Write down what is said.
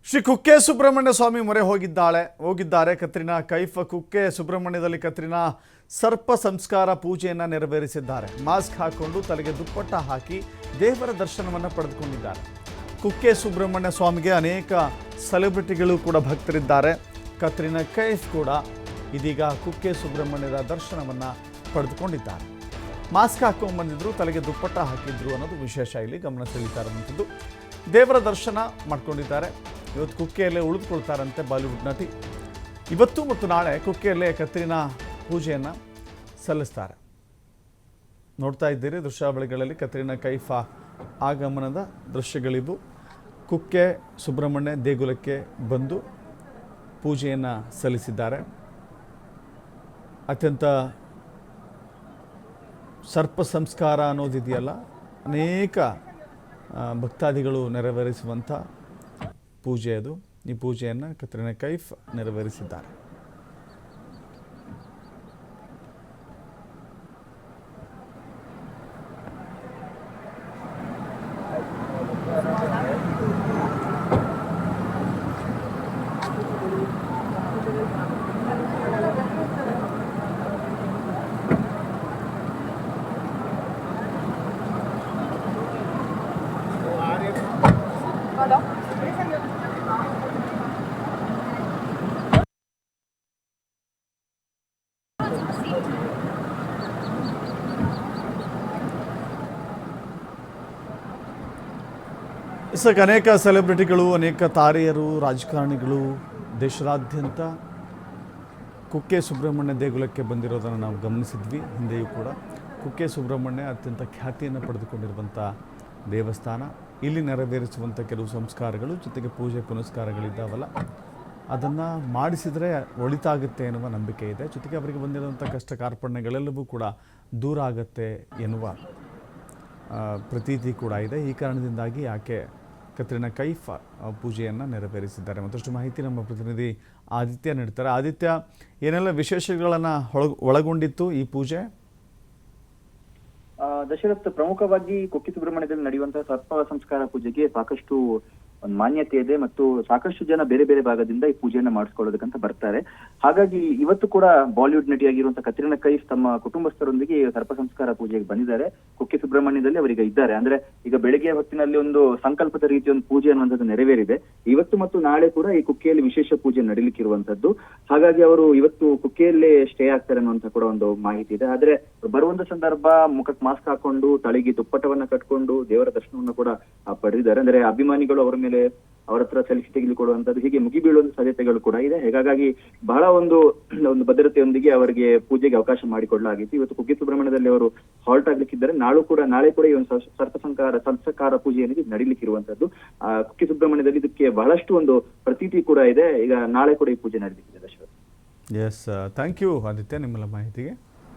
ಶ್ರೀ ಕುಕ್ಕೆ ಸುಬ್ರಹ್ಮಣ್ಯ ಸ್ವಾಮಿ ಮೊರೆ ಹೋಗಿದ್ದಾರೆ ಕತ್ರಿನಾ ಕೈಫ್. ಕುಕ್ಕೆ ಸುಬ್ರಹ್ಮಣ್ಯದಲ್ಲಿ ಕತ್ರಿನಾ ಸರ್ಪ ಸಂಸ್ಕಾರ ಪೂಜೆಯನ್ನು ನೆರವೇರಿಸಿದ್ದಾರೆ. ಮಾಸ್ಕ್ ಹಾಕೊಂಡು ತಲೆಗೆ ದುಪ್ಪಟ್ಟ ಹಾಕಿ ದೇವರ ದರ್ಶನವನ್ನು ಪಡೆದುಕೊಂಡಿದ್ದಾರೆ. ಕುಕ್ಕೆ ಸುಬ್ರಹ್ಮಣ್ಯ ಸ್ವಾಮಿಗೆ ಅನೇಕ ಸೆಲೆಬ್ರಿಟಿಗಳು ಕೂಡ ಭಕ್ತರಿದ್ದಾರೆ. ಕತ್ರಿನಾ ಕೈಫ್ ಕೂಡ ಇದೀಗ ಕುಕ್ಕೆ ಸುಬ್ರಹ್ಮಣ್ಯದ ದರ್ಶನವನ್ನು ಪಡೆದುಕೊಂಡಿದ್ದಾರೆ. ಮಾಸ್ಕ್ ಹಾಕೊಂಡು ಬಂದಿದ್ರು, ತಲೆಗೆ ದುಪ್ಪಟ್ಟ ಹಾಕಿದ್ರು ಅನ್ನೋದು ವಿಶೇಷ. ಇಲ್ಲಿ ಗಮನ ಸೆಳೀತಾ ಇರುವಂಥದ್ದು. ದೇವರ ದರ್ಶನ ಮಾಡ್ಕೊಂಡಿದ್ದಾರೆ. ಇವತ್ತು ಕುಕ್ಕೆಯಲ್ಲೇ ಉಳಿದುಕೊಳ್ತಾರಂತೆ ಬಾಲಿವುಡ್ ನಟಿ. ಇವತ್ತು ಮತ್ತು ನಾಳೆ ಕುಕ್ಕೆಯಲ್ಲೇ ಕತ್ರಿನಾ ಪೂಜೆಯನ್ನು ಸಲ್ಲಿಸ್ತಾರೆ. ನೋಡ್ತಾ ಇದ್ದೀರಿ ದೃಶ್ಯಾವಳಿಗಳಲ್ಲಿ ಕತ್ರಿನಾ ಕೈಫ್ ಆಗಮನದ ದೃಶ್ಯಗಳಿವು. ಕುಕ್ಕೆ ಸುಬ್ರಹ್ಮಣ್ಯ ದೇಗುಲಕ್ಕೆ ಬಂದು ಪೂಜೆಯನ್ನು ಸಲ್ಲಿಸಿದ್ದಾರೆ. ಅತ್ಯಂತ ಸರ್ಪ ಸಂಸ್ಕಾರ ಅನ್ನೋದಿದೆಯಲ್ಲ, ಅನೇಕ ಭಕ್ತಾದಿಗಳು ನೆರವೇರಿಸುವಂಥ ಪೂಜೆ ಅದು. ಈ ಪೂಜೆಯನ್ನು ಕತ್ರಿನಾ ಕೈಫ್ ನೆರವೇರಿಸಿದ್ದಾರೆ. ಅನೇಕ ಸೆಲೆಬ್ರಿಟಿಗಳು, ಅನೇಕ ತಾರೆಯರು, ರಾಜಕಾರಣಿಗಳು ದೇಶದಾದ್ಯಂತ ಕುಕ್ಕೆ ಸುಬ್ರಹ್ಮಣ್ಯ ದೇಗುಲಕ್ಕೆ ಬಂದಿರೋದನ್ನು ನಾವು ಗಮನಿಸಿದ್ವಿ. ಹಿಂದೆಯೂ ಕೂಡ ಕುಕ್ಕೆ ಸುಬ್ರಹ್ಮಣ್ಯ ಅತ್ಯಂತ ಖ್ಯಾತಿಯನ್ನು ಪಡೆದುಕೊಂಡಿರುವಂಥ ದೇವಸ್ಥಾನ. ಇಲ್ಲಿ ನೆರವೇರಿಸುವಂಥ ಕೆಲವು ಸಂಸ್ಕಾರಗಳು ಜೊತೆಗೆ ಪೂಜೆ ಪುನಸ್ಕಾರಗಳಿದ್ದಾವಲ್ಲ, ಅದನ್ನು ಮಾಡಿಸಿದರೆ ಒಳಿತಾಗುತ್ತೆ ಎನ್ನುವ ನಂಬಿಕೆ ಇದೆ. ಜೊತೆಗೆ ಅವರಿಗೆ ಬಂದಿರುವಂಥ ಕಷ್ಟ ಕಾರ್ಪಣ್ಯಗಳೆಲ್ಲವೂ ಕೂಡ ದೂರ ಆಗುತ್ತೆ ಎನ್ನುವ ಪ್ರತೀತಿ ಕೂಡ ಇದೆ. ಈ ಕಾರಣದಿಂದಾಗಿ ಆಕೆ ಕತ್ರಿನಾ ಕೈಫ್ ಪೂಜೆಯನ್ನು ನೆರವೇರಿಸಿದ್ದಾರೆ. ಮತ್ತಷ್ಟು ಮಾಹಿತಿ ನಮ್ಮ ಪ್ರತಿನಿಧಿ ಆದಿತ್ಯ ನೀಡ್ತಾರೆ. ಆದಿತ್ಯ, ಏನೆಲ್ಲ ವಿಶೇಷಗಳನ್ನು ಒಳಗೊಂಡಿತ್ತು ಈ ಪೂಜೆ? ದಶರಥ್, ಪ್ರಮುಖವಾಗಿ ಕುಕ್ಕೆ ಸುಬ್ರಹ್ಮಣ್ಯದಲ್ಲಿ ನಡೆಯುವಂತಹ ಸರ್ಪ ಸಂಸ್ಕಾರ ಪೂಜೆಗೆ ಸಾಕಷ್ಟು ಒಂದು ಮಾನ್ಯತೆ ಇದೆ ಮತ್ತು ಸಾಕಷ್ಟು ಜನ ಬೇರೆ ಬೇರೆ ಭಾಗದಿಂದ ಈ ಪೂಜೆಯನ್ನ ಮಾಡಿಸ್ಕೊಳ್ಳೋದಕ್ಕಂತ ಬರ್ತಾರೆ. ಹಾಗಾಗಿ ಇವತ್ತು ಕೂಡ ಬಾಲಿವುಡ್ ನಟಿಯಾಗಿರುವಂತಹ ಕತ್ರಿನಾ ಕೈಫ್ ತಮ್ಮ ಕುಟುಂಬಸ್ಥರೊಂದಿಗೆ ಸರ್ಪ ಸಂಸ್ಕಾರ ಪೂಜೆಗೆ ಬಂದಿದ್ದಾರೆ. ಕುಕ್ಕೆ ಸುಬ್ರಹ್ಮಣ್ಯದಲ್ಲಿ ಅವರೀಗ ಇದ್ದಾರೆ. ಅಂದ್ರೆ ಈಗ ಬೆಳಗ್ಗೆ ಹೊತ್ತಿನಲ್ಲಿ ಒಂದು ಸಂಕಲ್ಪದ ರೀತಿಯ ಒಂದು ಪೂಜೆ ಅನ್ನುವಂಥದ್ದು ನೆರವೇರಿದೆ. ಇವತ್ತು ಮತ್ತು ನಾಳೆ ಕೂಡ ಈ ಕುಕ್ಕೆಯಲ್ಲಿ ವಿಶೇಷ ಪೂಜೆ ನಡೀಲಿಕ್ಕಿರುವಂತದ್ದು. ಹಾಗಾಗಿ ಅವರು ಇವತ್ತು ಕುಕ್ಕೆಯಲ್ಲೇ ಸ್ಟೇ ಆಗ್ತಾರೆ ಅನ್ನುವಂತ ಕೂಡ ಒಂದು ಮಾಹಿತಿ ಇದೆ. ಆದ್ರೆ ಬರುವಂತ ಸಂದರ್ಭ ಮುಖಕ್ಕೆ ಮಾಸ್ಕ್ ಹಾಕೊಂಡು ತಲೆಗೆ ದುಪ್ಪಟ್ಟವನ್ನ ಕಟ್ಕೊಂಡು ದೇವರ ದರ್ಶನವನ್ನ ಕೂಡ ಪಡೆದಿದ್ದಾರೆ. ಅಂದ್ರೆ ಅಭಿಮಾನಿಗಳು ಅವರ ಮೇಲೆ ಅವರ ಹತ್ರ ಸೆಲ್ಫಿ ತೆಗೆದುಕೊಳ್ಳುವಂತದ್ದು, ಹೀಗೆ ಮುಗಿಬೀಳುವಂತ ಸಾಧ್ಯತೆಗಳು ಕೂಡ ಇದೆ. ಹಾಗಾಗಿ ಬಹಳ ಒಂದು ಭದ್ರತೆಯೊಂದಿಗೆ ಅವರಿಗೆ ಪೂಜೆಗೆ ಅವಕಾಶ ಮಾಡಿಕೊಳ್ಳಲಾಗಿತ್ತು. ಇವತ್ತು ಕುಕ್ಕೆ ಸುಬ್ರಹ್ಮಣ್ಯದಲ್ಲಿ ಅವರು ಹಾಲ್ಟ್ ಆಗ್ಲಿಕ್ಕಿದ್ದಾರೆ. ನಾಳೆ ಕೂಡ ಈ ಒಂದು ಸಂಸ್ಕಾರ ಪೂಜೆ ಏನಿದೆ ನಡೀಲಿಕ್ಕಿರುವಂತದ್ದು. ಕುಕ್ಕೆ ಸುಬ್ರಹ್ಮಣ್ಯದಲ್ಲಿ ಇದಕ್ಕೆ ಬಹಳಷ್ಟು ಒಂದು ಪ್ರತೀತಿ ಕೂಡ ಇದೆ. ಈಗ ನಾಳೆ ಕೂಡ ಈ ಪೂಜೆ ನಡೀಲಿಕ್ಕಿದೆ. Dasharath, yes, thank you Aditya ನಿಮ್ಮೆಲ್ಲ ಮಾಹಿತಿಗೆ.